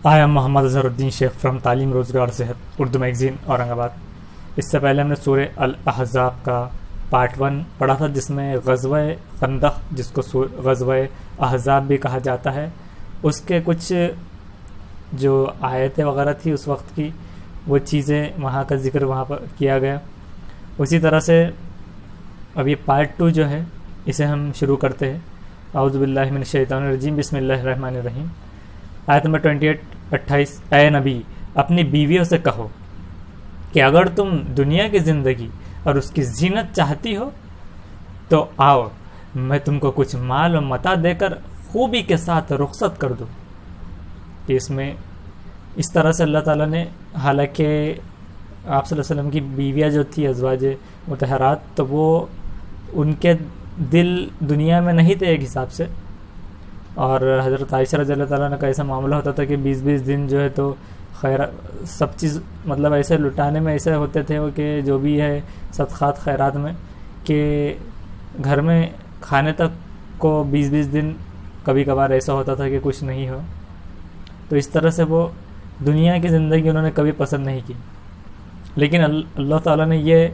I am Muhammad Azhar Uddin Sheikh from تعلیم روزگار صحت اردو میگزین اورنگ آباد۔ اس سے پہلے ہم نے سورہ الاحزاب کا پارٹ 1 پڑھا تھا، جس میں غزوہ خندق، جس کو غزوہ احزاب بھی کہا جاتا ہے، اس کے کچھ جو آیتیں وغیرہ تھی اس وقت کی، وہ چیزیں وہاں کا ذکر وہاں پر کیا گیا۔ اسی طرح سے اب یہ پارٹ 2 جو ہے اسے ہم شروع کرتے ہیں۔ اعوذ باللہ من الشیطان الرجیم، بسم اللہ الرحمن الرحیم۔ آیت نمبر 28 اے نبی اپنی بیویوں سے کہو کہ اگر تم دنیا کی زندگی اور اس کی زینت چاہتی ہو تو آؤ، میں تم کو کچھ مال و متاع دے کر خوبی کے ساتھ رخصت کر دوں۔ کہ اس میں اس طرح سے اللہ تعالیٰ نے، حالانکہ آپ صلی اللہ علیہ وسلم کی بیویاں جو تھی ازواج مطہرات، تو وہ ان کے دل دنیا میں نہیں تھے ایک حساب سے، اور حضرت عائشہ رضی اللہ تعالیٰ نے کا ایسا معاملہ ہوتا تھا کہ 20 دن جو ہے تو خیر سب چیز مطلب ایسے لٹانے میں ایسے ہوتے تھے کہ جو بھی ہے صدقات خیرات میں، کہ گھر میں کھانے تک کو 20 دن کبھی کبھار ایسا ہوتا تھا کہ کچھ نہیں ہو۔ تو اس طرح سے وہ دنیا کی زندگی انہوں نے کبھی پسند نہیں کی، لیکن اللہ تعالیٰ نے یہ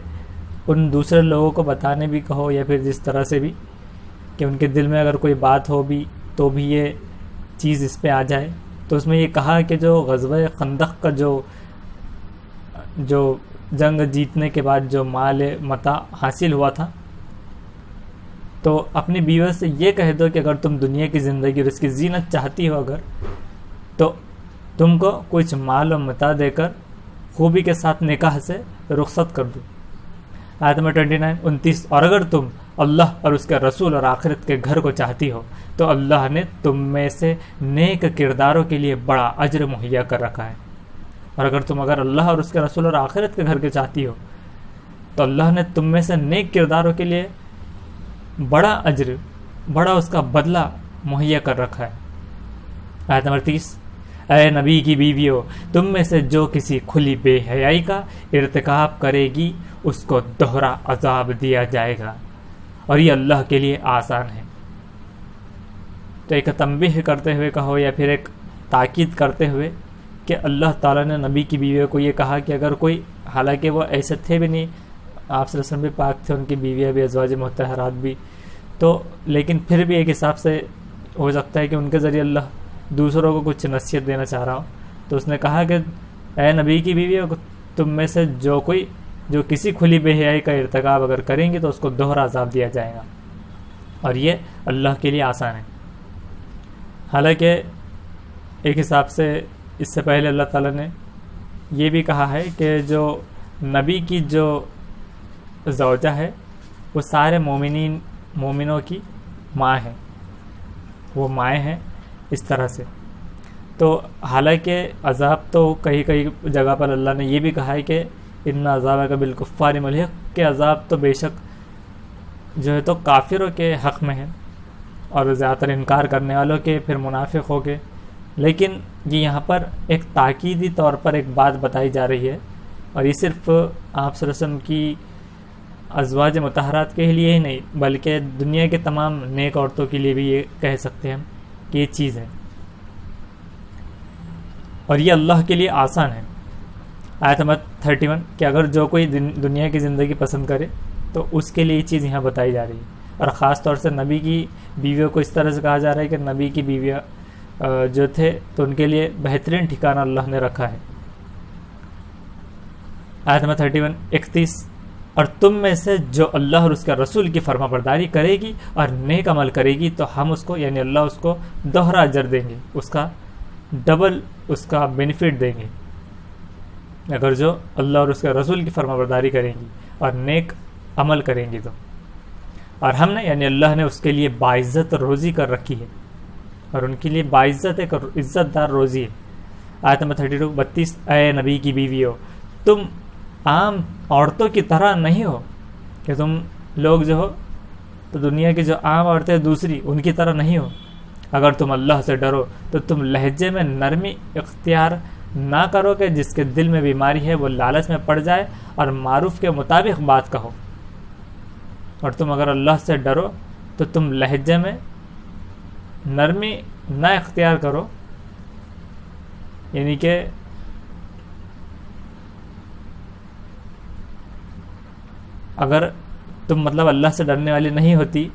ان دوسرے لوگوں کو بتانے بھی کہو یا پھر جس طرح سے بھی کہ ان کے دل میں اگر کوئی بات ہو بھی تو بھی یہ چیز اس پہ آ جائے، تو اس میں یہ کہا کہ جو غزوہ خندق کا جو جنگ جیتنے کے بعد جو مال متاع حاصل ہوا تھا، تو اپنی بیوی سے یہ کہہ دو کہ اگر تم دنیا کی زندگی اور اس کی زینت چاہتی ہو اگر، تو تم کو کچھ مال و متاع دے کر خوبی کے ساتھ نکاح سے رخصت کر دو۔ آیت نمبر 29 اور اگر تم اللہ اور اس کے رسول اور آخرت کے گھر کو چاہتی ہو تو اللہ نے تم میں سے نیک کرداروں کے لیے بڑا اجر مہیا کر رکھا ہے۔ اور اگر تم اللہ اور اس کے رسول اور آخرت کے گھر کے چاہتی ہو تو اللہ نے تم میں سے نیک کرداروں کے لیے بڑا اجر، بڑا اس کا بدلہ مہیا کر رکھا ہے۔ آیت نمبر 30 اے نبی کی بیویوں، تم میں سے جو کسی کھلی بے حیائی کا ارتکاب کرے گی اس کو دوہرا عذاب دیا جائے گا، اور یہ اللہ کے لیے آسان ہے۔ تو ایک تنبیہ کرتے ہوئے کہو یا پھر ایک تاکید کرتے ہوئے کہ اللہ تعالیٰ نے نبی کی بیویوں کو یہ کہا کہ اگر کوئی، حالانکہ وہ ایسے تھے بھی نہیں، آپ صلی اللہ علیہ وسلم بھی پاک تھے، ان کی بیویاں بھی ازواج مطہرات بھی، تو لیکن پھر بھی ایک حساب سے ہو سکتا ہے کہ ان کے ذریعے اللہ دوسروں کو کچھ نصیحت دینا چاہ رہا ہو، تو اس نے کہا کہ اے نبی کی بیویوں، تم میں سے جو کسی کھلی بے حیائی کا ارتکاب اگر کریں گے تو اس کو دوہرا عذاب دیا جائے گا، اور یہ اللہ کے لیے آسان ہے۔ حالانکہ ایک حساب سے اس سے پہلے اللہ تعالیٰ نے یہ بھی کہا ہے کہ جو نبی کی جو زوجہ ہے وہ سارے مومنوں کی ماں ہیں، وہ مائیں ہیں اس طرح سے۔ تو حالانکہ عذاب تو کئی جگہ پر اللہ نے یہ بھی کہا ہے کہ ان عذاب کا بالکفار ملحق، کہ عذاب تو بے شک جو ہے تو کافروں کے حق میں ہے اور زیادہ تر انکار کرنے والوں کے، پھر منافق ہو کے، لیکن یہ یہاں پر ایک تاکیدی طور پر ایک بات بتائی جا رہی ہے، اور یہ صرف آپ صلی اللہ علیہ وسلم کی ازواج مطہرات کے لیے ہی نہیں بلکہ دنیا کے تمام نیک عورتوں کے لیے بھی یہ کہہ سکتے ہیں کہ یہ چیز ہے، اور یہ اللہ کے لیے آسان ہے۔ آیت نمبر 31 کہ اگر جو کوئی دنیا کی زندگی پسند کرے تو اس کے لیے یہ چیز یہاں بتائی جا رہی ہے، اور خاص طور سے نبی کی بیویوں کو اس طرح سے کہا جا رہا ہے کہ نبی کی بیویاں جو تھے تو ان کے لیے بہترین ٹھکانہ اللہ نے رکھا ہے۔ آیت نمبر 31 اور تم میں سے جو اللہ اور اس کے رسول کی فرما برداری کرے گی اور نیک عمل کرے گی تو ہم اس کو، یعنی اللہ اس کو دوہرا اجر دیں گے، اس کا ڈبل اس کا بینیفٹ دیں گے، اگر جو اللہ اور اس کے رسول کی فرما برداری کریں گی اور نیک عمل کریں گی تو، اور ہم نے، یعنی اللہ نے اس کے لیے باعزت روزی کر رکھی ہے، اور ان کے لیے باعزت ایک عزت دار روزی ہے۔ آیت نمبر 32 اے نبی کی بیویوں، تم عام عورتوں کی طرح نہیں ہو کہ تم لوگ جو ہو تو دنیا کی جو عام عورتیں دوسری ان کی طرح نہیں ہو، اگر تم اللہ سے ڈرو تو تم لہجے میں نرمی اختیار نہ کرو کہ جس کے دل میں بیماری ہے وہ لالچ میں پڑ جائے، اور معروف کے مطابق بات کہو، اور تم اگر اللہ سے ڈرو تو تم لہجے میں نرمی نہ اختیار کرو یعنی کہ اگر تم مطلب اللہ سے ڈرنے والی نہیں ہوتی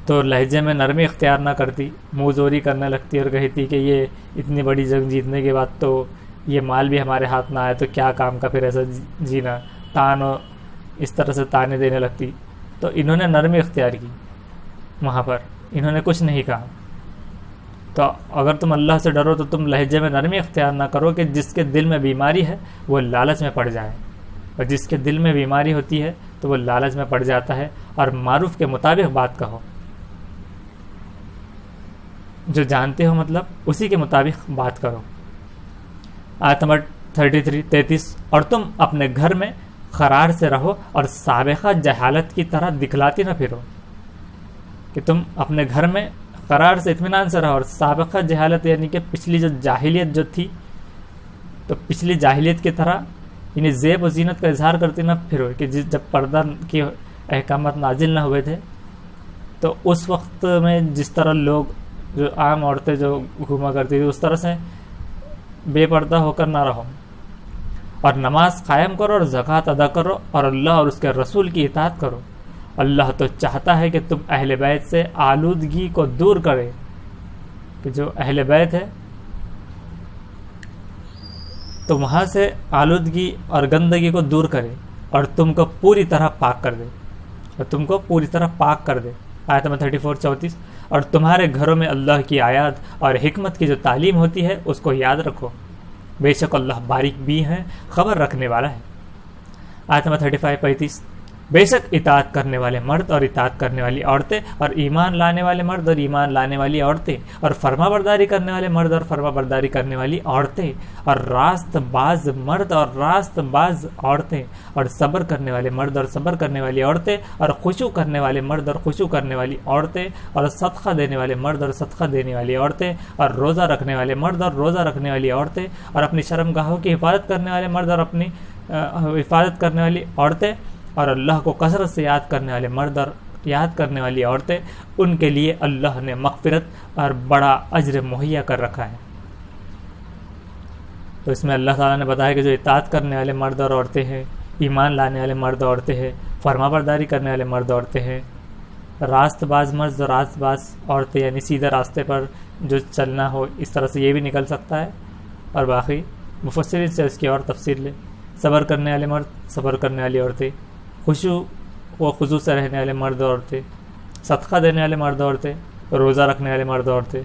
تو لہجے میں نرمی اختیار نہ کرتی، منہ زوری کرنے لگتی اور کہتی کہ یہ اتنی بڑی جنگ جیتنے کے بعد تو یہ مال بھی ہمارے ہاتھ نہ آئے تو کیا کام کا پھر ایسا جینا، تان و اس طرح سے تانے دینے لگتی. تو انہوں نے نرمی اختیار کی، وہاں پر انہوں نے کچھ نہیں کہا. تو اگر تم اللہ سے ڈرو تو تم لہجے میں نرمی اختیار نہ کرو کہ جس کے دل میں بیماری ہے وہ لالچ میں پڑ جائے، اور جس کے دل میں بیماری ہوتی ہے تو وہ لالچ میں پڑ جاتا ہے. اور معروف کے مطابق بات کہو، جو جانتے ہو مطلب اسی کے مطابق بات کرو. آیت نمبر 33 اور تم اپنے گھر میں قرار سے رہو اور سابقہ جہالت کی طرح دکھلاتی نہ پھرو، کہ تم اپنے گھر میں قرار سے اطمینان سے رہو اور سابقہ جہالت یعنی کہ پچھلی جو جاہلیت جو تھی تو پچھلی جاہلیت کی طرح یعنی زیب و زینت کا اظہار کرتے نہ پھرو، کہ جب پردہ کے احکامات نازل نہ ہوئے تھے تو اس وقت میں جس طرح لوگ جو عام عورتیں جو گھوما کرتی تھی اس طرح سے بے پردہ ہو کر نہ رہو. اور نماز قائم کرو اور زکوٰۃ ادا کرو اور اللہ اور اس کے رسول کی اطاعت کرو. اللہ تو چاہتا ہے کہ تم اہل بیت سے آلودگی کو دور کرے، کہ جو اہل بیت ہے تو وہاں سے آلودگی اور گندگی کو دور کرے اور تم کو پوری طرح پاک کر دے، اور تم کو پوری طرح پاک کر دے. آیت نمبر 34 اور تمہارے گھروں میں اللہ کی آیات اور حکمت کی جو تعلیم ہوتی ہے اس کو یاد رکھو، بے شک اللہ باریک بھی ہے، خبر رکھنے والا ہے. آیت نمبر 35 بے شک اطاعت کرنے والے مرد اور اطاعت کرنے والی عورتیں اور ایمان لانے والے مرد اور ایمان لانے والی عورتیں اور فرما برداری کرنے والے مرد اور فرما برداری کرنے والی عورتیں اور راست باز مرد اور راست باز عورتیں اور صبر کرنے والے مرد اور صبر کرنے والی عورتیں اور خشوع کرنے والے مرد اور خشوع کرنے والی عورتیں اور صدقہ دینے والے مرد اور صدقہ دینے والی عورتیں اور روزہ رکھنے والے مرد اور روزہ رکھنے والی عورتیں اور اپنی شرمگاہوں کی حفاظت کرنے والے مرد اور اپنی حفاظت کرنے والی عورتیں اور اللہ کو کثرت سے یاد کرنے والے مرد اور یاد کرنے والی عورتیں، ان کے لیے اللہ نے مغفرت اور بڑا اجر مہیا کر رکھا ہے. تو اس میں اللہ تعالیٰ نے بتایا کہ جو اطاعت کرنے والے مرد اور عورتیں ہیں، ایمان لانے والے مرد اور عورتیں ہیں، فرما برداری کرنے والے مرد اور عورتیں ہیں، راست باز مرد اور راست باز عورتیں یعنی سیدھے راستے پر جو چلنا ہو، اس طرح سے یہ بھی نکل سکتا ہے. اور باقی مفسرین سے اس کی اور تفسیر لے. صبر کرنے والے مرد، صبر کرنے والی عورتیں، خشوع و خضوع سے رہنے والے مرد اور عورتیں، صدقہ دینے والے مرد اور عورتیں، روزہ رکھنے والے مرد اور عورتیں،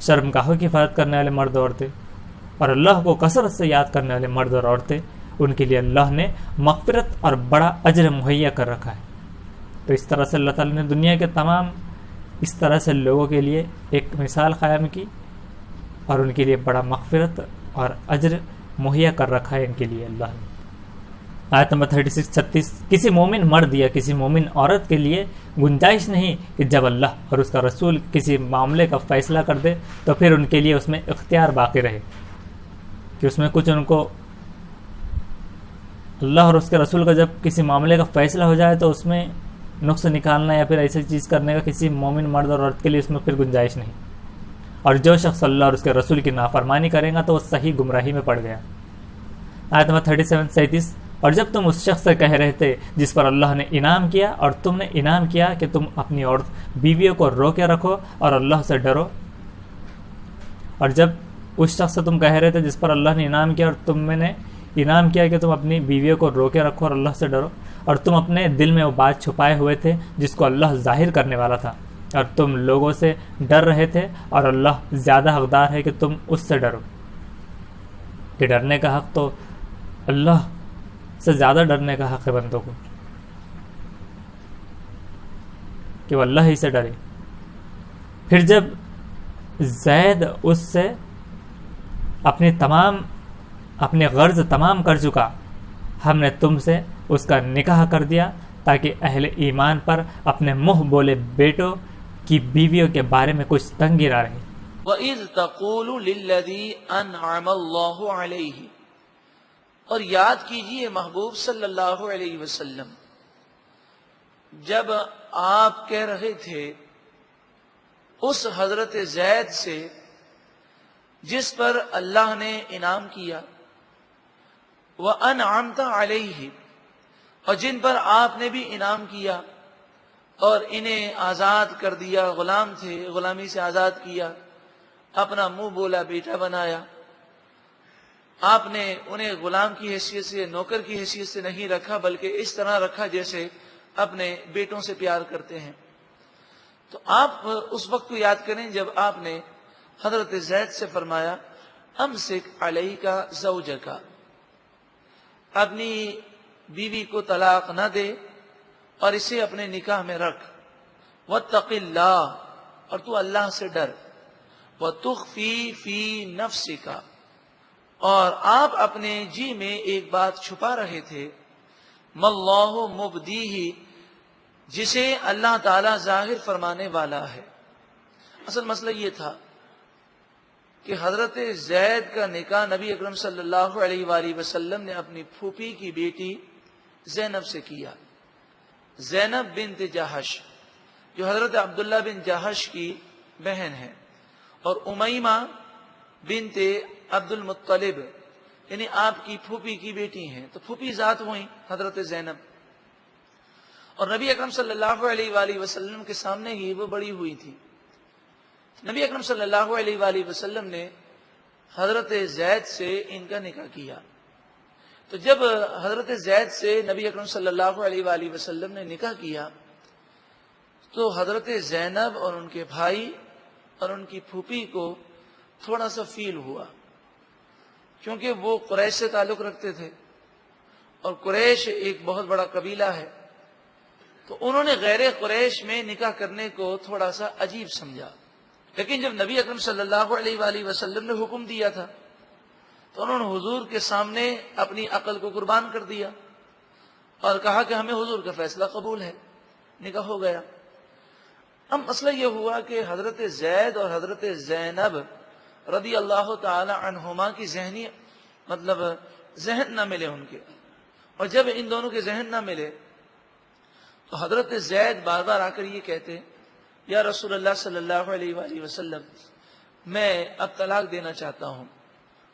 شرمگاہوں کی حفاظت کرنے والے مرد اور عورتیں اور اللہ کو کثرت سے یاد کرنے والے مرد اور عورتیں، ان کے لیے اللہ نے مغفرت اور بڑا اجر مہیا کر رکھا ہے. تو اس طرح سے اللہ تعالیٰ نے دنیا کے تمام اس طرح سے لوگوں کے لیے ایک مثال قائم کی اور ان کے لیے بڑا مغفرت اور اجر مہیا کر رکھا ہے ان کے لیے اللہ نے. آیت نمبر 36 کسی مومن مرد یا کسی مومن عورت کے لیے گنجائش نہیں کہ جب اللہ اور اس کا رسول کسی معاملے کا فیصلہ کر دے تو پھر ان کے لیے اس میں اختیار باقی رہے، کہ اس میں کچھ ان کو اللہ اور اس کے رسول کا جب کسی معاملے کا فیصلہ ہو جائے تو اس میں نقص نکالنا یا پھر ایسی چیز کرنے کا کسی مومن مرد اور عورت کے لیے اس میں پھر گنجائش نہیں. اور جو شخص اللہ اور اس کے رسول کی نافرمانی کرے گا تو وہ صحیح گمراہی میں پڑ گیا. آیت نمبر 37 اور جب تم اس شخص سے کہہ رہے تھے جس پر اللہ نے انعام کیا اور تم نے انعام کیا کہ تم اپنی عورت بیویوں کو روکے رکھو اور اللہ سے ڈرو، اور جب اس شخص سے تم کہہ رہے تھے جس پر اللہ نے انعام کیا اور تم نے انعام کیا کہ تم اپنی بیویوں کو روکے رکھو اور اللہ سے ڈرو، اور تم اپنے دل میں وہ بات چھپائے ہوئے تھے جس کو اللہ ظاہر کرنے والا تھا، اور تم لوگوں سے ڈر رہے تھے اور اللہ زیادہ حقدار ہے کہ تم اس سے ڈرو. کہ ڈرنے کا حق تو اللہ سے زیادہ ڈرنے کا حق ہے بندوں کو، کہ وہ اللہ ہی سے ڈرے. پھر جب زید اس سے اپنے غرض تمام کر چکا، ہم نے تم سے اس کا نکاح کر دیا تاکہ اہل ایمان پر اپنے منہ بولے بیٹوں کی بیویوں کے بارے میں کچھ تنگی نہ رہے. وَإِذْ تَقُولُ لِلَّذِي أَنْعَمَ اللَّهُ عَلَيْهِ، اور یاد کیجئے محبوب صلی اللہ علیہ وسلم جب آپ کہہ رہے تھے اس حضرت زید سے جس پر اللہ نے انعام کیا، وَأَنْعَمْتَ عَلَيْهِ، اور جن پر آپ نے بھی انعام کیا اور انہیں آزاد کر دیا، غلام تھے غلامی سے آزاد کیا، اپنا منہ بولا بیٹا بنایا، آپ نے انہیں غلام کی حیثیت سے، نوکر کی حیثیت سے نہیں رکھا، بلکہ اس طرح رکھا جیسے اپنے بیٹوں سے پیار کرتے ہیں۔ تو آپ اس وقت کو یاد کریں جب آپ نے حضرت زید سے فرمایا امسک علیک زوجک، اپنی بیوی کو طلاق نہ دے اور اسے اپنے نکاح میں رکھ، واتق اللہ، اور تو اللہ سے ڈر، وتخفی فی نفسک، اور آپ اپنے جی میں ایک بات چھپا رہے تھے، ماللہ مبدیہ، جسے اللہ تعالی ظاہر فرمانے والا ہے۔ اصل مسئلہ یہ تھا کہ حضرت زید کا نکاح نبی اکرم صلی اللہ علیہ وآلہ وسلم نے اپنی پھوپھی کی بیٹی زینب سے کیا، زینب بنت جہش، جو حضرت عبداللہ بن جہش کی بہن ہے، اور امیمہ بنت عبد المطلب، یعنی آپ کی پھوپھی کی بیٹی ہیں، تو پھوپھی ذات ہوئی حضرت زینب، اور نبی اکرم صلی اللہ علیہ وآلہ وسلم کے سامنے ہی وہ بڑی ہوئی تھی۔ نبی اکرم صلی اللہ علیہ وآلہ وسلم نے حضرت زید سے ان کا نکاح کیا۔ تو جب حضرت زید سے نبی اکرم صلی اللہ علیہ وآلہ وسلم نے نکاح کیا تو حضرت زینب اور ان کے بھائی اور ان کی پھوپھی کو تھوڑا سا فیل ہوا، کیونکہ وہ قریش سے تعلق رکھتے تھے، اور قریش ایک بہت بڑا قبیلہ ہے، تو انہوں نے غیر قریش میں نکاح کرنے کو تھوڑا سا عجیب سمجھا۔ لیکن جب نبی اکرم صلی اللہ علیہ وآلہ وسلم نے حکم دیا تھا تو انہوں نے حضور کے سامنے اپنی عقل کو قربان کر دیا اور کہا کہ ہمیں حضور کا فیصلہ قبول ہے، نکاح ہو گیا۔ اب مسئلہ یہ ہوا کہ حضرت زید اور حضرت زینب رضی اللہ تعالی عنہما کی ذہنی ذہن نہ ملے ان کے، اور جب ان دونوں کے ذہن نہ ملے تو حضرت زید بار بار آ کر یہ کہتے یا رسول اللہ صلی اللہ علیہ وآلہ وسلم میں اب طلاق دینا چاہتا ہوں،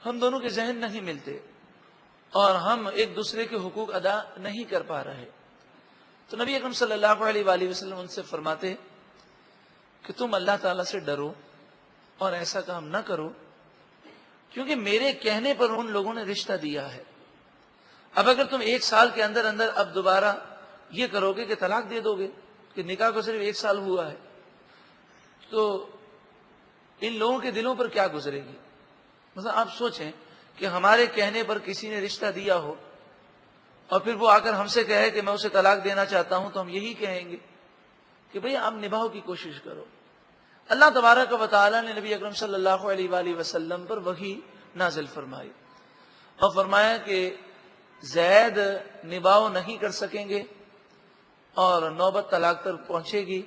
ہم دونوں کے ذہن نہیں ملتے اور ہم ایک دوسرے کے حقوق ادا نہیں کر پا رہے۔ تو نبی اکرم صلی اللہ علیہ وآلہ وسلم ان سے فرماتے کہ تم اللہ تعالیٰ سے ڈرو اور ایسا کام نہ کرو، کیونکہ میرے کہنے پر ان لوگوں نے رشتہ دیا ہے۔ اب اگر تم ایک سال کے اندر اندر اب دوبارہ یہ کرو گے کہ طلاق دے دو گے کہ نکاح کو صرف ایک سال ہوا ہے، تو ان لوگوں کے دلوں پر کیا گزرے گی؟ مثلا آپ سوچیں کہ ہمارے کہنے پر کسی نے رشتہ دیا ہو اور پھر وہ آ کر ہم سے کہے کہ میں اسے طلاق دینا چاہتا ہوں، تو ہم یہی کہیں گے کہ بھئی آپ نبھاؤ کی کوشش کرو۔ اللہ تبارک و تعالی نے نبی اکرم صلی اللہ علیہ وآلہ وسلم پر وحی نازل فرمائی اور فرمایا کہ زید نبھاؤ نہیں کر سکیں گے اور نوبت طلاق تک پہنچے گی،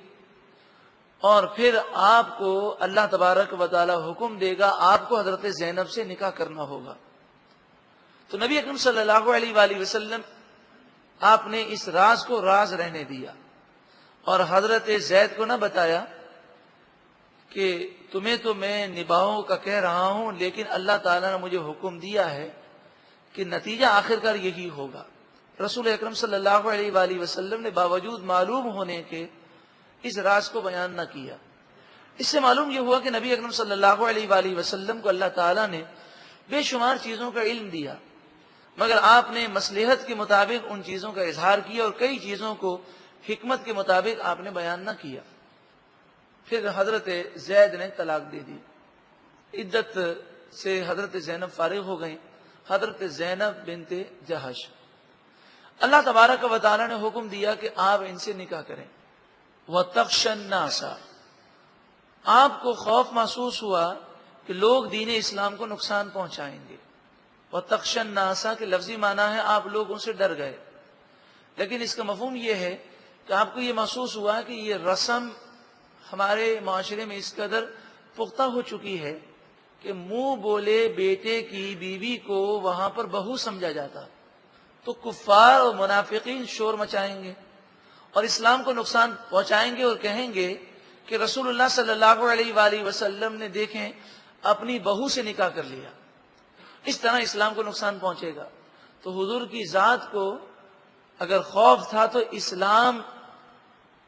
اور پھر آپ کو اللہ تبارک و تعالی حکم دے گا آپ کو حضرت زینب سے نکاح کرنا ہوگا۔ تو نبی اکرم صلی اللہ علیہ وآلہ وسلم آپ نے اس راز کو راز رہنے دیا اور حضرت زید کو نہ بتایا کہ تمہیں تو میں نبھاؤں کا کہہ رہا ہوں، لیکن اللہ تعالیٰ نے مجھے حکم دیا ہے کہ نتیجہ آخرکار یہی ہوگا۔ رسول اکرم صلی اللہ علیہ وآلہ وسلم نے باوجود معلوم ہونے کے اس راز کو بیان نہ کیا۔ اس سے معلوم یہ ہوا کہ نبی اکرم صلی اللہ علیہ وآلہ وسلم کو اللہ تعالیٰ نے بے شمار چیزوں کا علم دیا، مگر آپ نے مصلحت کے مطابق ان چیزوں کا اظہار کیا اور کئی چیزوں کو حکمت کے مطابق آپ نے بیان نہ کیا۔ پھر حضرت زید نے طلاق دے دی، عدت سے حضرت زینب فارغ ہو گئیں، حضرت زینب بنت جہش۔ اللہ تبارک و تعالیٰ نے حکم دیا کہ آپ ان سے نکاح کریں۔ وَتَخْشَى النَّاسَ، آپ کو خوف محسوس ہوا کہ لوگ دین اسلام کو نقصان پہنچائیں گے۔ وَتَخْشَى النَّاسَ کے لفظی معنی ہے آپ لوگوں سے ڈر گئے، لیکن اس کا مفہوم یہ ہے کہ آپ کو یہ محسوس ہوا کہ یہ رسم ہمارے معاشرے میں اس قدر پختہ ہو چکی ہے کہ منہ بولے بیٹے کی بیوی کو وہاں پر بہو سمجھا جاتا، تو کفار اور منافقین شور مچائیں گے اور اسلام کو نقصان پہنچائیں گے اور کہیں گے کہ رسول اللہ صلی اللہ علیہ وآلہ وسلم نے دیکھیں اپنی بہو سے نکاح کر لیا، اس طرح اسلام کو نقصان پہنچے گا۔ تو حضور کی ذات کو اگر خوف تھا تو اسلام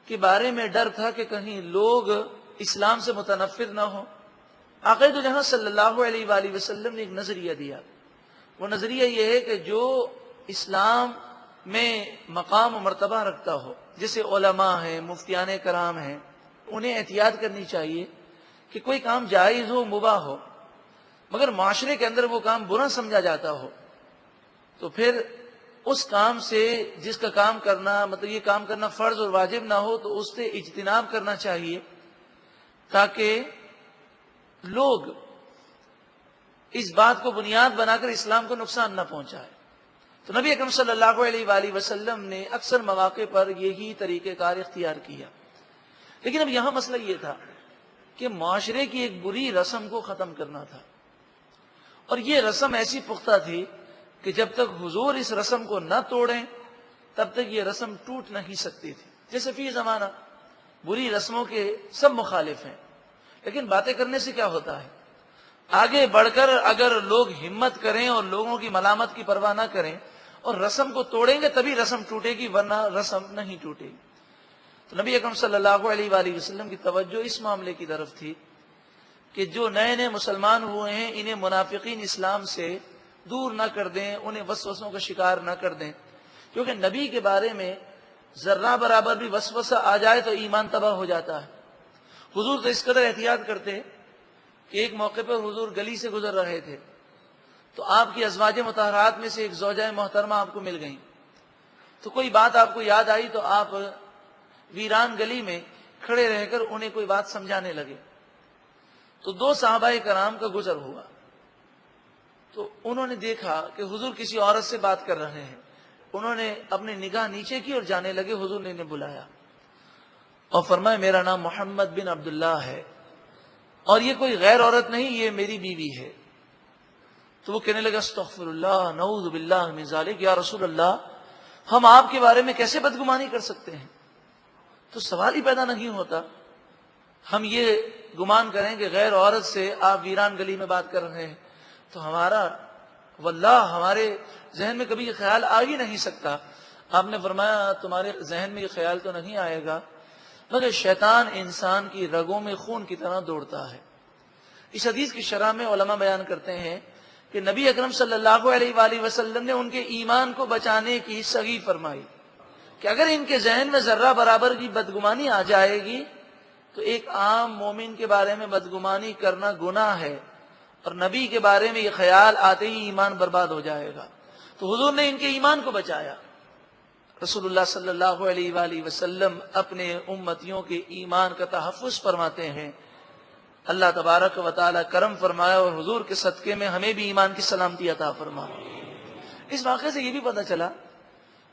کے بارے میں ڈر تھا کہ کہیں لوگ اسلام سے متنفر نہ ہو۔ آقا دو جہاں صلی اللہ علیہ وآلہ وسلم نے ایک نظریہ دیا، وہ نظریہ یہ ہے کہ جو اسلام میں مقام و مرتبہ رکھتا ہو، جیسے علماء ہیں، مفتیان کرام ہیں، انہیں احتیاط کرنی چاہیے کہ کوئی کام جائز ہو، مباح ہو، مگر معاشرے کے اندر وہ کام برا سمجھا جاتا ہو تو پھر اس کام سے، جس کا کام کرنا مطلب یہ کام کرنا فرض اور واجب نہ ہو، تو اس سے اجتناب کرنا چاہیے تاکہ لوگ اس بات کو بنیاد بنا کر اسلام کو نقصان نہ پہنچائے۔ تو نبی اکرم صلی اللہ علیہ وآلہ وسلم نے اکثر مواقع پر یہی طریقہ کار اختیار کیا، لیکن اب یہاں مسئلہ یہ تھا کہ معاشرے کی ایک بری رسم کو ختم کرنا تھا، اور یہ رسم ایسی پختہ تھی کہ جب تک حضور اس رسم کو نہ توڑیں تب تک یہ رسم ٹوٹ نہیں سکتی تھی۔ جیسے فی زمانہ بری رسموں کے سب مخالف ہیں، لیکن باتیں کرنے سے کیا ہوتا ہے؟ آگے بڑھ کر اگر لوگ ہمت کریں اور لوگوں کی ملامت کی پرواہ نہ کریں اور رسم کو توڑیں گے تبھی رسم ٹوٹے گی، ورنہ رسم نہیں ٹوٹے گی۔ تو نبی اکرم صلی اللہ علیہ وآلہ وسلم کی توجہ اس معاملے کی طرف تھی کہ جو نئے نئے مسلمان ہوئے ہیں انہیں منافقین اسلام سے دور نہ کر دیں، انہیں وسوسوں کا شکار نہ کر دیں، کیونکہ نبی کے بارے میں ذرہ برابر بھی وسوسہ آ جائے تو ایمان تباہ ہو جاتا ہے۔ حضور تو اس قدر احتیاط کرتے کہ ایک موقع پر حضور گلی سے گزر رہے تھے تو آپ کی ازواج مطہرات میں سے ایک زوجہ محترمہ آپ کو مل گئیں، تو کوئی بات آپ کو یاد آئی تو آپ ویران گلی میں کھڑے رہ کر انہیں کوئی بات سمجھانے لگے۔ تو دو صحابہ کرام کا گزر ہوا، تو انہوں نے دیکھا کہ حضور کسی عورت سے بات کر رہے ہیں، انہوں نے اپنی نگاہ نیچے کی اور جانے لگے۔ حضور نے انہیں بلایا اور فرمایا میرا نام محمد بن عبداللہ ہے اور یہ کوئی غیر عورت نہیں، یہ میری بیوی ہے۔ تو وہ کہنے لگا استغفر اللہ، نعوذ باللہ من ذالک، یا رسول اللہ ہم آپ کے بارے میں کیسے بدگمانی کر سکتے ہیں؟ تو سوال ہی پیدا نہیں ہوتا، ہم یہ گمان کریں کہ غیر عورت سے آپ ویران گلی میں بات کر رہے ہیں، تو ہمارا واللہ ہمارے ذہن میں کبھی یہ خیال آ ہی نہیں سکتا۔ آپ نے فرمایا تمہارے ذہن میں یہ خیال تو نہیں آئے گا مگر شیطان انسان کی رگوں میں خون کی طرح دوڑتا ہے۔ اس حدیث کی شرح میں علماء بیان کرتے ہیں کہ نبی اکرم صلی اللہ علیہ وآلہ وسلم نے ان کے ایمان کو بچانے کی سعی فرمائی کہ اگر ان کے ذہن میں ذرہ برابر کی بدگمانی آ جائے گی تو ایک عام مومن کے بارے میں بدگمانی کرنا گناہ ہے، اور نبی کے بارے میں یہ خیال آتے ہی ایمان برباد ہو جائے گا۔ تو حضور نے ان کے ایمان کو بچایا۔ رسول اللہ صلی اللہ علیہ وآلہ وسلم اپنے امتیوں کے ایمان کا تحفظ فرماتے ہیں۔ اللہ تبارک و تعالی کرم فرمایا اور حضور کے صدقے میں ہمیں بھی ایمان کی سلامتی عطا فرمایا۔ اس واقعے سے یہ بھی پتہ چلا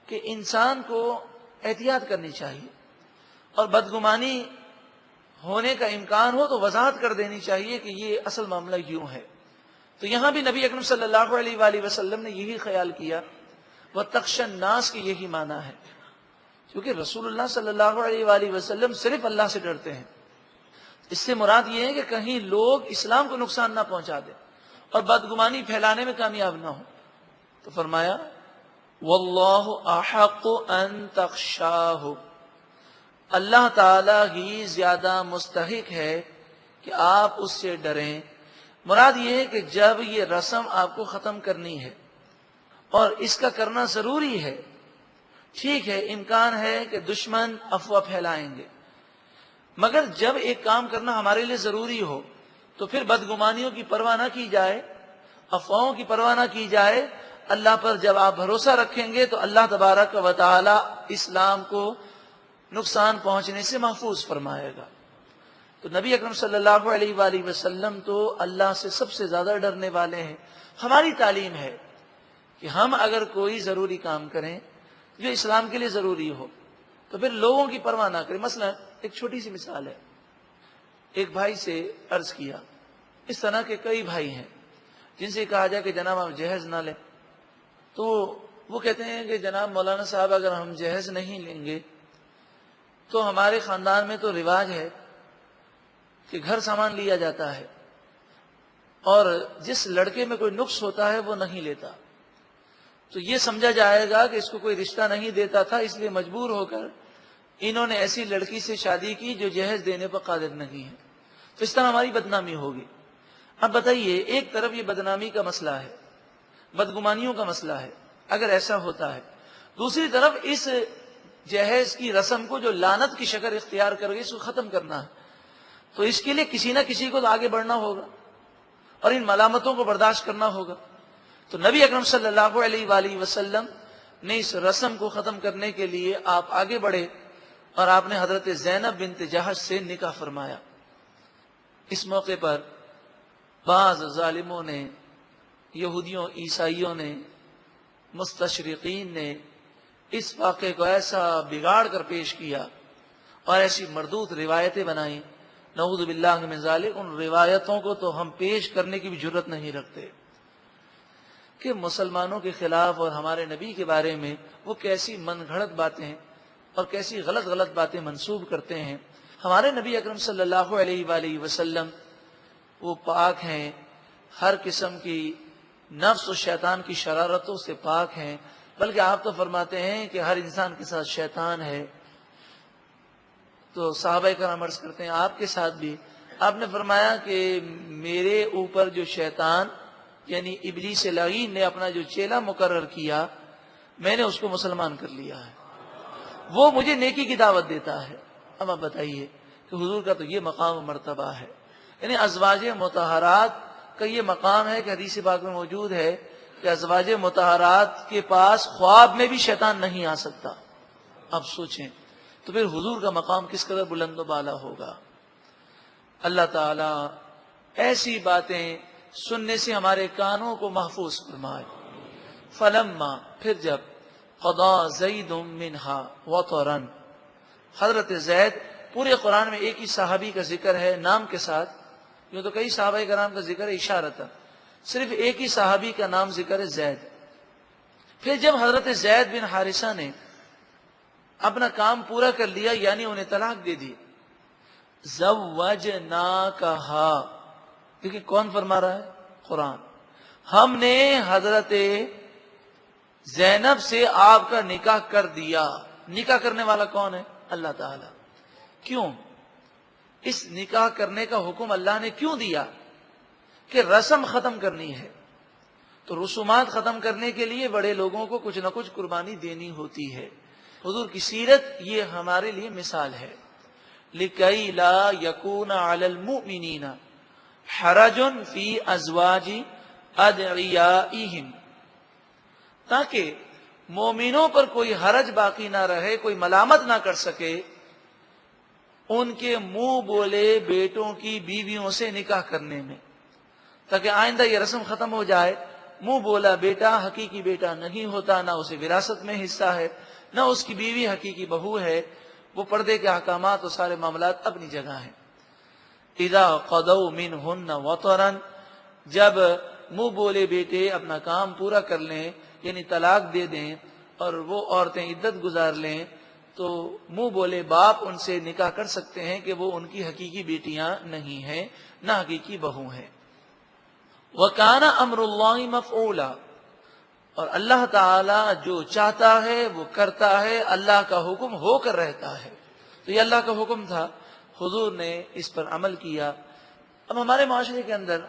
کہ انسان کو احتیاط کرنی چاہیے، اور بدگمانی ہونے کا امکان ہو تو وضاحت کر دینی چاہیے کہ یہ اصل معاملہ یوں ہے۔ تو یہاں بھی نبی اکرم صلی اللہ علیہ وآلہ وسلم نے یہی خیال کیا، وَتَخْشَى النَّاسَ کی یہی معنی ہے، کیونکہ رسول اللہ صلی اللہ علیہ وآلہ وسلم صرف اللہ سے ڈرتے ہیں۔ اس سے مراد یہ ہے کہ کہیں لوگ اسلام کو نقصان نہ پہنچا دیں اور بدگمانی پھیلانے میں کامیاب نہ ہو۔ تو فرمایا وَاللَّهُ أَحَقُّ أَن تَخْشَاهُ، اللہ تعالی ہی زیادہ مستحق ہے کہ آپ اس سے ڈریں۔ مراد یہ ہے کہ جب یہ رسم آپ کو ختم کرنی ہے اور اس کا کرنا ضروری ہے، ٹھیک ہے امکان ہے کہ دشمن افواہ پھیلائیں گے، مگر جب ایک کام کرنا ہمارے لیے ضروری ہو تو پھر بدگمانیوں کی پرواہ نہ کی جائے، افواہوں کی پرواہ نہ کی جائے۔ اللہ پر جب آپ بھروسہ رکھیں گے تو اللہ تبارک و تعالی اسلام کو نقصان پہنچنے سے محفوظ فرمائے گا۔ تو نبی اکرم صلی اللہ علیہ وآلہ وسلم تو اللہ سے سب سے زیادہ ڈرنے والے ہیں۔ ہماری تعلیم ہے کہ ہم اگر کوئی ضروری کام کریں جو اسلام کے لیے ضروری ہو تو پھر لوگوں کی پرواہ نہ کریں۔ مثلا ایک چھوٹی سی مثال ہے، ایک بھائی سے عرض کیا، اس طرح کے کئی بھائی ہیں جن سے کہا جائے کہ جناب آپ جہیز نہ لیں، تو وہ کہتے ہیں کہ جناب مولانا صاحب اگر ہم جہیز نہیں لیں گے تو ہمارے خاندان میں تو رواج ہے کہ گھر سامان لیا جاتا ہے، اور جس لڑکے میں کوئی نقص ہوتا ہے وہ نہیں لیتا، تو یہ سمجھا جائے گا کہ اس کو کوئی رشتہ نہیں دیتا تھا، اس لیے مجبور ہو کر انہوں نے ایسی لڑکی سے شادی کی جو جہیز دینے پر قادر نہیں ہے، تو اس طرح ہماری بدنامی ہوگی۔ اب بتائیے، ایک طرف یہ بدنامی کا مسئلہ ہے، بدگمانیوں کا مسئلہ ہے اگر ایسا ہوتا ہے، دوسری طرف اس جہیز کی رسم کو جو لعنت کی شکل اختیار کر گئی اس کو ختم کرنا ہے، تو اس کے لیے کسی نہ کسی کو تو آگے بڑھنا ہوگا اور ان ملامتوں کو برداشت کرنا ہوگا۔ تو نبی اکرم صلی اللہ علیہ وآلہ وسلم نے اس رسم کو ختم کرنے کے لیے آپ آگے بڑھے اور آپ نے حضرت زینب بنت جہش سے نکاح فرمایا۔ اس موقع پر بعض ظالموں نے، یہودیوں، عیسائیوں نے، مستشرقین نے اس واقعے کو ایسا بگاڑ کر پیش کیا اور ایسی مردود روایتیں بنائیں، نعوذ باللہ من ذالک، ان روایتوں کو تو ہم پیش کرنے کی بھی جرت نہیں رکھتے کہ مسلمانوں کے خلاف اور ہمارے نبی کے بارے میں وہ کیسی من گھڑت باتیں اور کیسی غلط غلط باتیں منسوب کرتے ہیں۔ ہمارے نبی اکرم صلی اللہ علیہ وآلہ وسلم وہ پاک ہیں، ہر قسم کی نفس و شیطان کی شرارتوں سے پاک ہیں، بلکہ آپ تو فرماتے ہیں کہ ہر انسان کے ساتھ شیطان ہے۔ تو صحابہ کرام عرض کرتے ہیں آپ کے ساتھ بھی، آپ نے فرمایا کہ میرے اوپر جو شیطان یعنی ابلیس لعین نے اپنا جو چیلا مقرر کیا، میں نے اس کو مسلمان کر لیا ہے، وہ مجھے نیکی کی دعوت دیتا ہے۔ اب آپ بتائیے کہ حضور کا تو یہ مقام و مرتبہ ہے، یعنی ازواج مطہرات کا یہ مقام ہے کہ حدیث پاک میں موجود ہے کہ ازواج مطہرات کے پاس خواب میں بھی شیطان نہیں آ سکتا۔ اب سوچیں تو پھر حضور کا مقام کس قدر بلند و بالا ہوگا۔ اللہ تعالی ایسی باتیں سننے سے ہمارے کانوں کو محفوظ فرمائے۔ فلما، پھر جب، قضا زید منہا وطرا، حضرت زید، پورے قرآن میں ایک ہی صحابی کا ذکر ہے نام کے ساتھ، یوں تو کئی صحابہ کرام کا ذکر ہے اشارتا، صرف ایک ہی صحابی کا نام ذکر ہے زید۔ پھر جب حضرت زید بن حارثہ نے اپنا کام پورا کر لیا یعنی انہیں طلاق دے دی، زوجناکہا، دیکھیں کون فرما رہا ہے؟ قرآن۔ ہم نے حضرت زینب سے آپ کا نکاح کر دیا۔ نکاح کرنے والا کون ہے؟ اللہ تعالی۔ کیوں اس نکاح کرنے کا حکم اللہ نے کیوں دیا؟ کہ رسم ختم کرنی ہے، تو رسومات ختم کرنے کے لیے بڑے لوگوں کو کچھ نہ کچھ قربانی دینی ہوتی ہے۔ حضور کی سیرت یہ ہمارے لیے مثال ہے۔ لِكَيْ لَا يَكُونَ عَلَى الْمُؤْمِنِينَ حَرَجٌ فِي أَزْوَاجِ أَدْعِيَائِهِمْ، تاکہ مومنوں پر کوئی حرج باقی نہ رہے، کوئی ملامت نہ کر سکے ان کے منہ بولے بیٹوں کی بیویوں سے نکاح کرنے میں، تاکہ آئندہ یہ رسم ختم ہو جائے۔ منہ بولا بیٹا حقیقی بیٹا نہیں ہوتا، نہ اسے وراثت میں حصہ ہے، نہ اس کی بیوی حقیقی بہو ہے، وہ پردے کے احکامات اور سارے معاملات اپنی جگہ ہیں۔ اذا قضوا منہن وطرا، جب منہ بولے بیٹے اپنا کام پورا کر لیں یعنی طلاق دے دیں اور وہ عورتیں عدت گزار لیں، تو منہ بولے باپ ان سے نکاح کر سکتے ہیں کہ وہ ان کی حقیقی بیٹیاں نہیں ہیں، نہ حقیقی بہو ہیں۔ وَكَانَ أَمْرُ اللَّهِ مَفْعُولًا، اور اللہ تعالی جو چاہتا ہے وہ کرتا ہے، اللہ کا حکم ہو کر رہتا ہے۔ تو یہ اللہ کا حکم تھا، حضور نے اس پر عمل کیا۔ اب ہمارے معاشرے کے اندر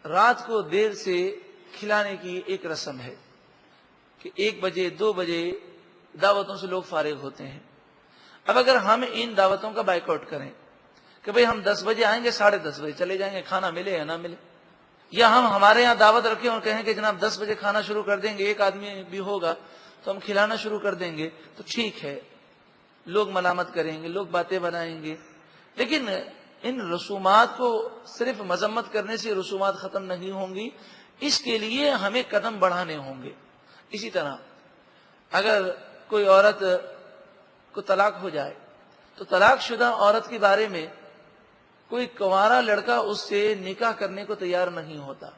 رات کو دیر سے کھلانے کی ایک رسم ہے کہ 1 بجے 2 بجے دعوتوں سے لوگ فارغ ہوتے ہیں۔ اب اگر ہم ان دعوتوں کا بائیک آؤٹ کریں کہ بھئی ہم 10 بجے آئیں گے، 10:30 بجے چلے جائیں گے، کھانا ملے یا نہ ملے، یا ہم ہمارے یہاں دعوت رکھیں اور کہیں کہ جناب 10 بجے کھانا شروع کر دیں گے، 1 آدمی بھی ہوگا تو ہم کھلانا شروع کر دیں گے، تو ٹھیک ہے، لوگ ملامت کریں گے، لوگ باتیں بنائیں گے، لیکن ان رسومات کو صرف مذمت کرنے سے رسومات ختم نہیں ہوں گی، اس کے لیے ہمیں قدم بڑھانے ہوں گے۔ اسی طرح اگر کوئی عورت کو طلاق ہو جائے تو طلاق شدہ عورت کے بارے میں کوئی کنوارا لڑکا اس سے نکاح کرنے کو تیار نہیں ہوتا۔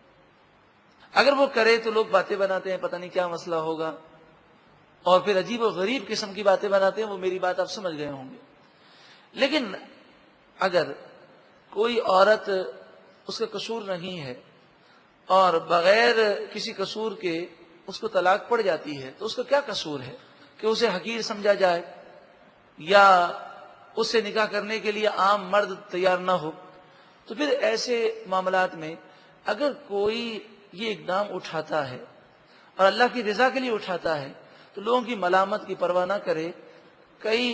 اگر وہ کرے تو لوگ باتیں بناتے ہیں، پتہ نہیں کیا مسئلہ ہوگا، اور پھر عجیب و غریب قسم کی باتیں بناتے ہیں، وہ میری بات آپ سمجھ گئے ہوں گے۔ لیکن اگر کوئی عورت اس کا قصور نہیں ہے اور بغیر کسی قصور کے اس کو طلاق پڑ جاتی ہے، تو اس کا کیا قصور ہے کہ اسے حقیر سمجھا جائے یا اس سے نکاح کرنے کے لیے عام مرد تیار نہ ہو؟ تو پھر ایسے معاملات میں اگر کوئی یہ اقدام اٹھاتا ہے اور اللہ کی رضا کے لیے اٹھاتا ہے تو لوگوں کی ملامت کی پرواہ نہ کرے. کئی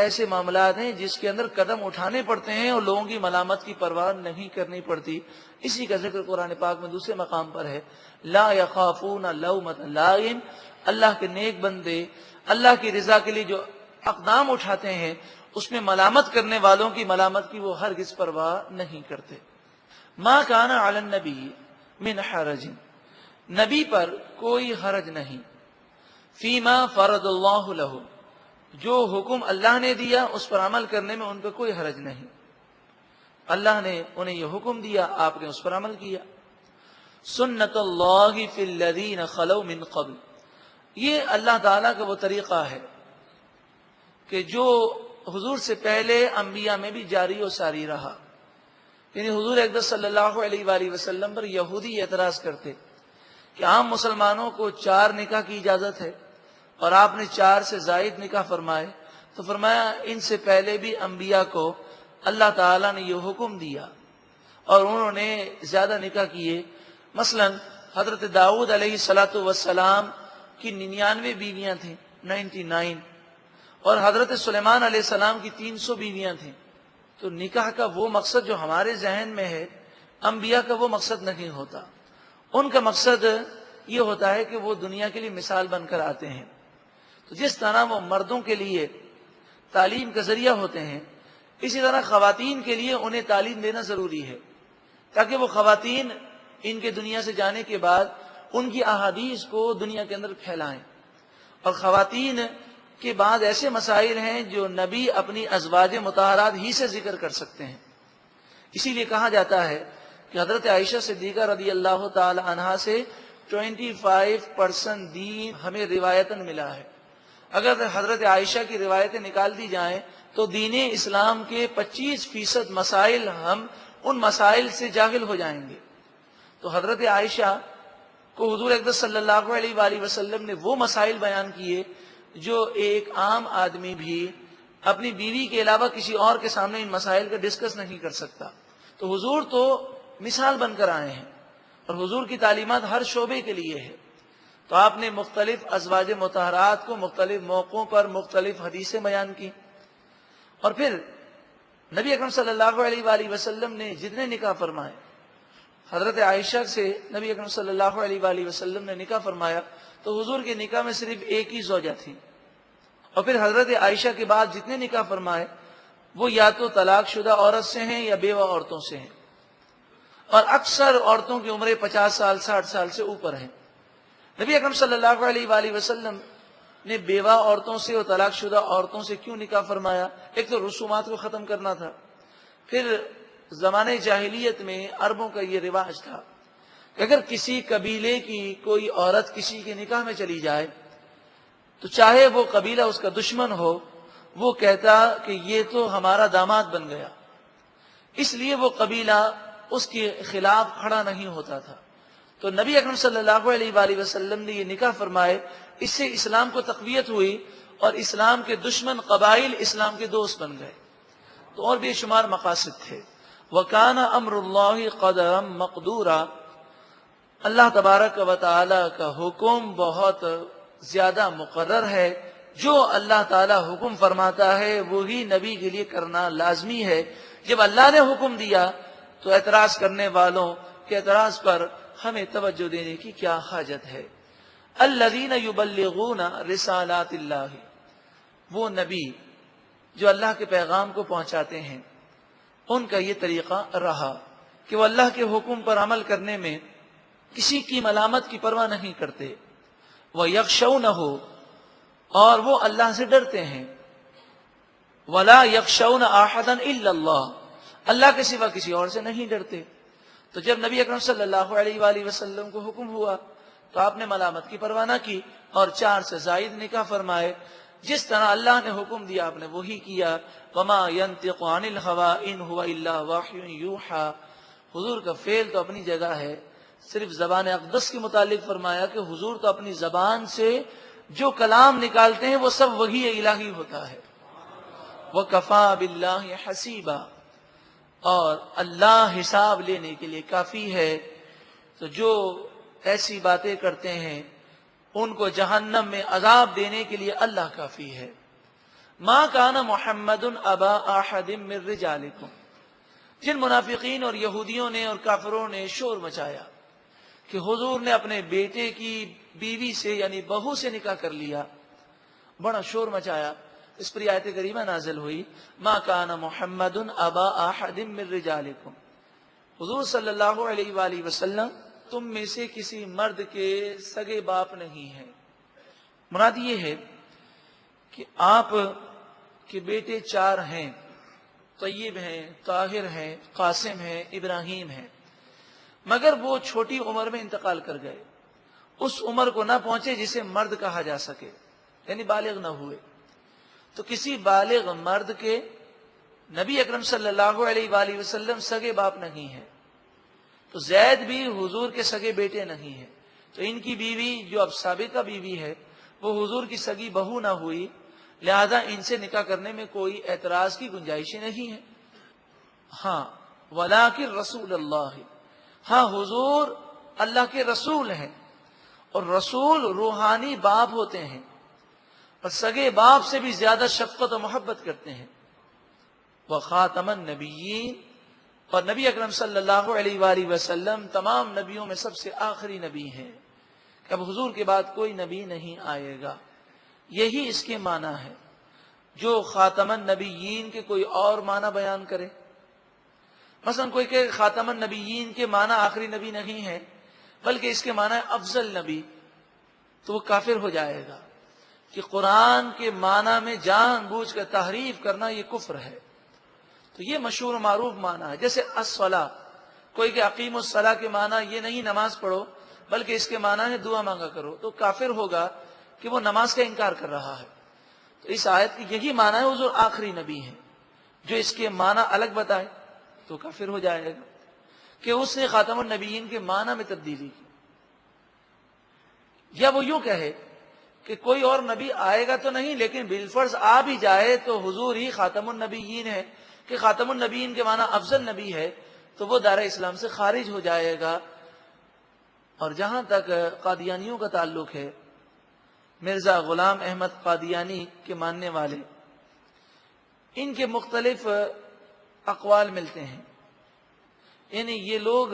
ایسے معاملات ہیں جس کے اندر قدم اٹھانے پڑتے ہیں اور لوگوں کی ملامت کی پرواہ نہیں کرنی پڑتی. اسی کا ذکر قرآن پاک میں دوسرے مقام پر ہے، لا یخافون لومۃ لائم. اللہ کے نیک بندے اللہ کی رضا کے لیے جو اقدام اٹھاتے ہیں اس میں ملامت کرنے والوں کی ملامت کی وہ ہرگز پرواہ نہیں کرتے. ما کان علی النبی من حرج، نبی پر کوئی حرج نہیں، فیما فرض اللہ لہ، جو حکم اللہ نے دیا اس پر عمل کرنے میں ان پہ کوئی حرج نہیں. اللہ نے انہیں یہ حکم دیا، آپ نے اس پر عمل کیا. سنت اللہ فی الذین خلو من قبل، یہ اللہ تعالیٰ کا وہ طریقہ ہے کہ جو حضور سے پہلے انبیاء میں بھی جاری و ساری رہا. یعنی حضور اقدس صلی اللہ علیہ وآلہ وسلم پر یہودی اعتراض کرتے کہ عام مسلمانوں کو 4 نکاح کی اجازت ہے اور آپ نے 4 سے زائد نکاح فرمائے، تو فرمایا ان سے پہلے بھی انبیاء کو اللہ تعالیٰ نے یہ حکم دیا اور انہوں نے زیادہ نکاح کیے. مثلا حضرت داؤد علیہ السلام کی 99 بیویاں تھیں، 99، اور حضرت سلیمان علیہ السلام کی 300 بیویاں تھیں. تو نکاح کا وہ مقصد جو ہمارے ذہن میں ہے، انبیاء کا وہ مقصد نہیں ہوتا. ان کا مقصد یہ ہوتا ہے کہ وہ دنیا کے لیے مثال بن کر آتے ہیں. تو جس طرح وہ مردوں کے لیے تعلیم کا ذریعہ ہوتے ہیں، اسی طرح خواتین کے لیے انہیں تعلیم دینا ضروری ہے تاکہ وہ خواتین ان کے دنیا سے جانے کے بعد ان کی احادیث کو دنیا کے اندر پھیلائیں. اور خواتین کے بعد ایسے مسائل ہیں جو نبی اپنی ازواج مطہرات ہی سے ذکر کر سکتے ہیں. اسی لیے کہا جاتا ہے کہ حضرت عائشہ صدیقہ رضی اللہ تعالی عنہا سے 25% دین ہمیں روایتاً ملا ہے. اگر حضرت عائشہ کی روایتیں نکال دی جائیں تو دین اسلام کے 25% مسائل ہم ان مسائل سے جاہل ہو جائیں گے. تو حضرت عائشہ کو حضور اقدس صلی اللہ علیہ وآلہ وسلم نے وہ مسائل بیان کیے جو ایک عام آدمی بھی اپنی بیوی کے علاوہ کسی اور کے سامنے ان مسائل کا ڈسکس نہیں کر سکتا. تو حضور تو مثال بن کر آئے ہیں اور حضور کی تعلیمات ہر شعبے کے لیے ہے. تو آپ نے مختلف ازواج مطہرات کو مختلف موقعوں پر مختلف حدیثیں بیان کی. اور پھر نبی اکرم صلی اللہ علیہ وآلہ وسلم نے جتنے نکاح فرمائے، حضرت عائشہ سے نبی اکرم صلی اللہ علیہ وآلہ وسلم نے نکاح فرمایا تو حضور کے نکاح میں صرف ایک ہی زوجہ تھی. اور پھر حضرت عائشہ کے بعد جتنے نکاح فرمائے وہ یا تو طلاق شدہ عورت سے ہیں یا بیوہ عورتوں سے ہیں، اور اکثر عورتوں کی عمریں 50 سال 60 سال سے اوپر ہیں. نبی اکرم صلی اللہ علیہ وآلہ وسلم نے بیوہ عورتوں سے اور طلاق شدہ عورتوں سے کیوں نکاح فرمایا؟ ایک تو رسومات کو ختم کرنا تھا. پھر زمانے جاہلیت میں عربوں کا یہ رواج تھا کہ اگر کسی قبیلے کی کوئی عورت کسی کے نکاح میں چلی جائے تو چاہے وہ قبیلہ اس کا دشمن ہو، وہ کہتا کہ یہ تو ہمارا داماد بن گیا، اس لیے وہ قبیلہ اس کے خلاف کھڑا نہیں ہوتا تھا. تو نبی اکرم صلی اللہ علیہ وآلہ وسلم نے یہ نکاح فرمائے، اس سے اسلام کو تقویت ہوئی اور اسلام کے دشمن قبائل اسلام کے دوست بن گئے. تو اور بے شمار مقاصد تھے. وَكَانَ أَمْرُ اللَّهِ قَدَرًا مَقْدُورًا، اللہ تبارک و تعالی کا حکم بہت زیادہ مقرر ہے. جو اللہ تعالی حکم فرماتا ہے وہی نبی کے لیے کرنا لازمی ہے. جب اللہ نے حکم دیا تو اعتراض کرنے والوں کے اعتراض پر ہمیں توجہ دینے کی کیا حاجت ہے. الذین یبلغون رسالات اللہ، وہ نبی جو اللہ کے پیغام کو پہنچاتے ہیں ان کا یہ طریقہ رہا کہ وہ اللہ کے حکم پر عمل کرنے میں کسی کی ملامت کی پرواہ نہیں کرتے. وَيَخْشَوْنَهُ، اور وہ اللہ سے ڈرتے ہیں. وَلَا يَخْشَوْنَ أَحَدًا إِلَّا اللَّهِ، اللہ کے سوا کسی اور سے نہیں ڈرتے. تو جب نبی اکرم صلی اللہ علیہ وآلہ وسلم کو حکم ہوا تو آپ نے ملامت کی پرواہ نہ کی اور 4 سے زائد نکاح فرمائے. جس طرح اللہ نے حکم دیا آپ نے وہی کیا. وَمَا يَنْطِقُ عَنِ الْهَوَىٰ إِنْ هُوَ إِلَّا وَحْيٌ يُوحَىٰ، حضور کا فعل تو اپنی جگہ ہے، صرف زبان اقدس کے متعلق فرمایا کہ حضور تو اپنی زبان سے جو کلام نکالتے ہیں وہ سب وحی الہی ہوتا ہے۔ وَكَفَى بِاللَّهِ حَسِيبًا، اور اللہ حساب لینے کے لیے کافی ہے۔ تو جو ایسی باتیں کرتے ہیں ان کو جہنم میں عذاب دینے کے لیے اللہ کافی ہے۔ مَا كَانَ مُحَمَّدٌ أَبَا أَحَدٍ مِّن رِّجَالِكُمْ، جن منافقین اور یہودیوں نے اور کافروں نے شور مچایا کہ حضور نے اپنے بیٹے کی بیوی سے یعنی بہو سے نکاح کر لیا، بڑا شور مچایا، اس پر آیت کریمہ نازل ہوئی، ما کان محمد ابا احد من رجالکم، حضور صلی اللہ علیہ وآلہ وسلم تم میں سے کسی مرد کے سگے باپ نہیں ہیں۔ مراد یہ ہے کہ آپ کے بیٹے 4 ہیں، طیب ہیں، طاہر ہیں، قاسم ہیں، ابراہیم ہیں، مگر وہ چھوٹی عمر میں انتقال کر گئے، اس عمر کو نہ پہنچے جسے مرد کہا جا سکے، یعنی بالغ نہ ہوئے۔ تو کسی بالغ مرد کے نبی اکرم صلی اللہ علیہ وآلہ وسلم سگے باپ نہیں ہیں، تو زید بھی حضور کے سگے بیٹے نہیں ہیں، تو ان کی بیوی جو اب سابقہ بیوی ہے وہ حضور کی سگی بہو نہ ہوئی، لہذا ان سے نکاح کرنے میں کوئی اعتراض کی گنجائش نہیں ہے۔ ہاں ولیکن رسول اللہ، ہاں حضور اللہ کے رسول ہیں، اور رسول روحانی باپ ہوتے ہیں اور سگے باپ سے بھی زیادہ شفقت و محبت کرتے ہیں۔ وخاتم النبیین، اور نبی اکرم صلی اللہ علیہ وآلہ وسلم تمام نبیوں میں سب سے آخری نبی ہیں کہ اب حضور کے بعد کوئی نبی نہیں آئے گا، یہی اس کے معنی ہے۔ جو خاتم النبیین کے کوئی اور معنی بیان کرے، مثلا کوئی کہ خاتم النبیین کے معنی آخری نبی نہیں ہے بلکہ اس کے معنی افضل نبی، تو وہ کافر ہو جائے گا کہ قرآن کے معنی میں جان بوجھ کر تحریف کرنا یہ کفر ہے۔ تو یہ مشہور و معروف معنی ہے، جیسے الصلاۃ، کوئی کہ اقیم الصلاۃ کے معنی یہ نہیں نماز پڑھو بلکہ اس کے معنی ہے دعا مانگا کرو، تو کافر ہوگا کہ وہ نماز کا انکار کر رہا ہے۔ تو اس آیت کی یہی معنی ہے حضور آخری نبی ہیں، جو اس کے معنی الگ بتائے تو کافر ہو جائے گا کہ اس نے خاتم النبیین کے معنی میں تبدیلی کی، یا وہ یوں کہے کہ کوئی اور نبی آئے گا تو نہیں لیکن بالفرض آ بھی جائے تو حضور ہی خاتم النبیین ہے، کہ خاتم النبیین کے معنی افضل نبی ہے، تو وہ دار اسلام سے خارج ہو جائے گا۔ اور جہاں تک قادیانیوں کا تعلق ہے، مرزا غلام احمد قادیانی کے ماننے والے، ان کے مختلف اقوال ملتے ہیں، یعنی یہ لوگ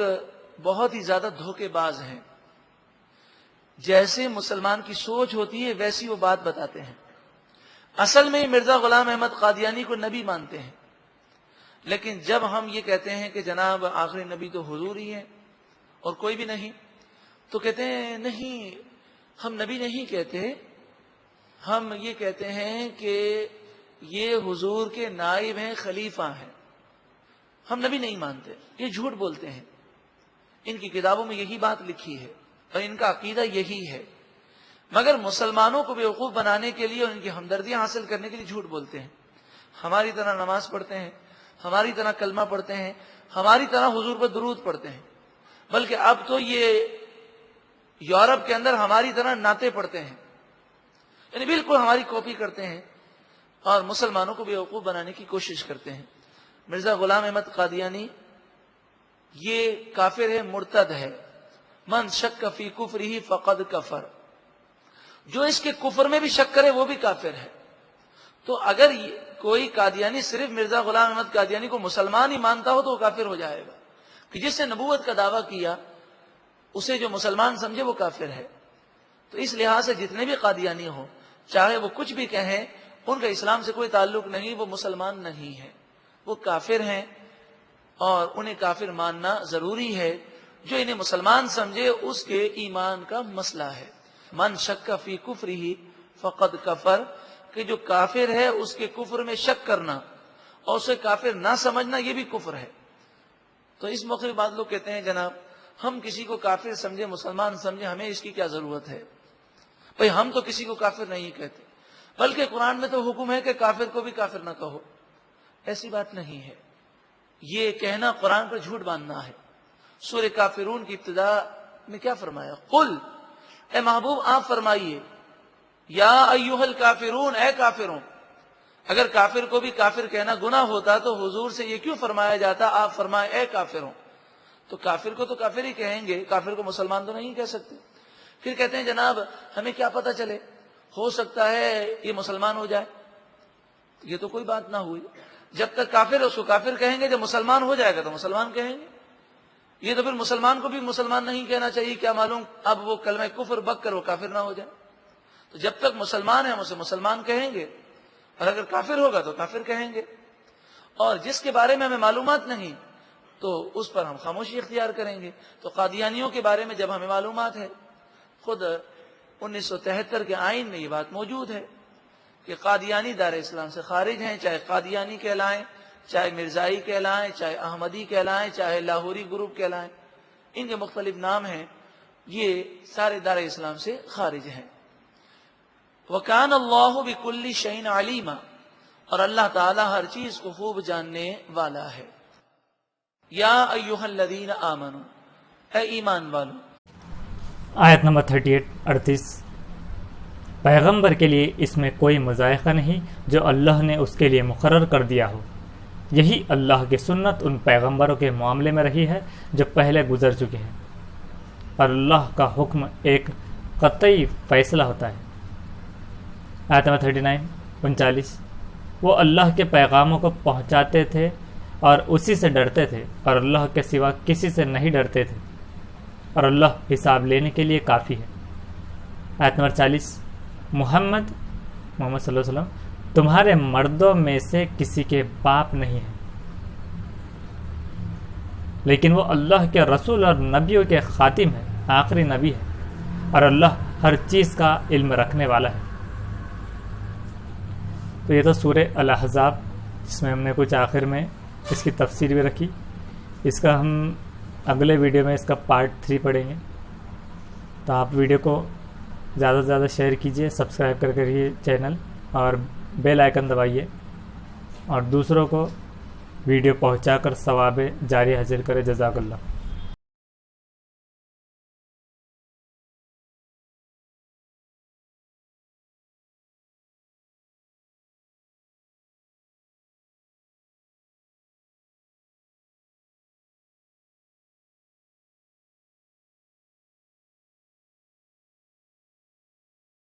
بہت ہی زیادہ دھوکے باز ہیں، جیسے مسلمان کی سوچ ہوتی ہے ویسی وہ بات بتاتے ہیں۔ اصل میں مرزا غلام احمد قادیانی کو نبی مانتے ہیں، لیکن جب ہم یہ کہتے ہیں کہ جناب آخری نبی تو حضور ہی ہیں اور کوئی بھی نہیں، تو کہتے ہیں نہیں ہم نبی نہیں کہتے، ہم یہ کہتے ہیں کہ یہ حضور کے نائب ہیں، خلیفہ ہیں، ہم نبی نہیں مانتے۔ یہ جھوٹ بولتے ہیں، ان کی کتابوں میں یہی بات لکھی ہے اور ان کا عقیدہ یہی ہے، مگر مسلمانوں کو بیوقوف بنانے کے لیے اور ان کی ہمدردیاں حاصل کرنے کے لیے جھوٹ بولتے ہیں۔ ہماری طرح نماز پڑھتے ہیں، ہماری طرح کلمہ پڑھتے ہیں، ہماری طرح حضور پر درود پڑھتے ہیں، بلکہ اب تو یہ یورپ کے اندر ہماری طرح نعتیں پڑھتے ہیں، یعنی بالکل ہماری کاپی کرتے ہیں اور مسلمانوں کو بیوقوف بنانے کی کوشش کرتے ہیں۔ مرزا غلام احمد قادیانی یہ کافر ہے، مرتد ہے، من شک فی کفرہ فقد کفر، جو اس کے کفر میں بھی شک کرے وہ بھی کافر ہے۔ تو اگر کوئی قادیانی صرف مرزا غلام احمد قادیانی کو مسلمان ہی مانتا ہو تو وہ کافر ہو جائے گا، کہ جس نے نبوت کا دعویٰ کیا اسے جو مسلمان سمجھے وہ کافر ہے۔ تو اس لحاظ سے جتنے بھی قادیانی ہوں، چاہے وہ کچھ بھی کہیں، ان کا اسلام سے کوئی تعلق نہیں، وہ مسلمان نہیں ہے، وہ کافر ہیں اور انہیں کافر ماننا ضروری ہے۔ جو انہیں مسلمان سمجھے اس کے ایمان کا مسئلہ ہے۔ من شک فی کفرہ فقد کفر، کہ جو کافر ہے اس کے کفر میں شک کرنا اور اسے کافر نہ سمجھنا یہ بھی کفر ہے۔ تو اس موقع پہ بعض لوگ کہتے ہیں جناب ہم کسی کو کافر سمجھے، مسلمان سمجھے، ہمیں اس کی کیا ضرورت ہے؟ بھئی ہم تو کسی کو کافر نہیں کہتے، بلکہ قرآن میں تو حکم ہے کہ کافر کو بھی کافر نہ کہو۔ ایسی بات نہیں ہے، یہ کہنا قرآن پر جھوٹ باندھنا ہے۔ سورہ کافرون کی ابتدا میں کیا فرمایا؟ قل، اے محبوب آپ فرمائیے، یا ایھا الکافرون، اے کافروں۔ اگر کافر کو بھی کافر کہنا گناہ ہوتا تو حضور سے یہ کیوں فرمایا جاتا؟ آپ فرمائے اے کافروں۔ تو کافر کو تو کافر ہی کہیں گے، کافر کو مسلمان تو نہیں کہہ سکتے۔ پھر کہتے ہیں جناب ہمیں کیا پتہ چلے، ہو سکتا ہے یہ مسلمان ہو جائے۔ یہ تو کوئی بات نہ ہوئی، جب تک کافر اس کو کافر کہیں گے، جب مسلمان ہو جائے گا تو مسلمان کہیں گے۔ یہ تو پھر مسلمان کو بھی مسلمان نہیں کہنا چاہیے، کیا معلوم اب وہ کلمہ کفر بک کر وہ کافر نہ ہو جائے۔ تو جب تک مسلمان ہے ہم اسے مسلمان کہیں گے، اور اگر کافر ہوگا تو کافر کہیں گے۔ اور جس کے بارے میں ہمیں معلومات نہیں تو اس پر ہم خاموشی اختیار کریں گے۔ تو قادیانیوں کے بارے میں جب ہمیں معلومات ہے، خود 1973 کے آئین میں یہ بات موجود ہے کہ قادیانی دار اسلام سے خارج ہیں، چاہے قادیانی کہلائیں، چاہے مرزائی کہلائیں، چاہے احمدی کہلائیں، چاہے لاہوری گروپ کہلائیں، ان کے مختلف نام ہیں، یہ سارے دار اسلام سے خارج ہیں۔ وَكَانَ اللَّهُ بِكُلِّ شَيْءٍ عَلِيمًا، اور اللہ تعالی ہر چیز کو خوب جاننے والا ہے۔ یا ایھا الذین آمنوا، اے ایمان والو۔ آیت نمبر 38 پیغمبر کے لیے اس میں کوئی مذائقہ نہیں جو اللہ نے اس کے لیے مقرر کر دیا ہو۔ یہی اللہ کی سنت ان پیغمبروں کے معاملے میں رہی ہے جو پہلے گزر چکے ہیں، اور اللہ کا حکم ایک قطعی فیصلہ ہوتا ہے۔ آیت نمبر 39 وہ اللہ کے پیغاموں کو پہنچاتے تھے اور اسی سے ڈرتے تھے، اور اللہ کے سوا کسی سے نہیں ڈرتے تھے، اور اللہ حساب لینے کے لیے کافی ہے۔ آیت نمبر 40 محمد صلی اللہ علیہ وسلم تمہارے مردوں میں سے کسی کے باپ نہیں ہے، لیکن وہ اللہ کے رسول اور نبیوں کے خاتم ہے، آخری نبی ہے، اور اللہ ہر چیز کا علم رکھنے والا ہے۔ تو یہ تو سورہ الاحزاب، جس میں ہم نے کچھ آخر میں اس کی تفسیر بھی رکھی۔ اس کا ہم اگلے ویڈیو میں اس کا پارٹ 3 پڑھیں گے۔ تو آپ ویڈیو کو زیادہ سے زیادہ شیئر کیجئے، سبسکرائب کر کریے چینل، اور بیل آئیکن دبائیے، اور دوسروں کو ویڈیو پہنچا کر ثواب جاری حاصل کرے۔ جزاک اللہ۔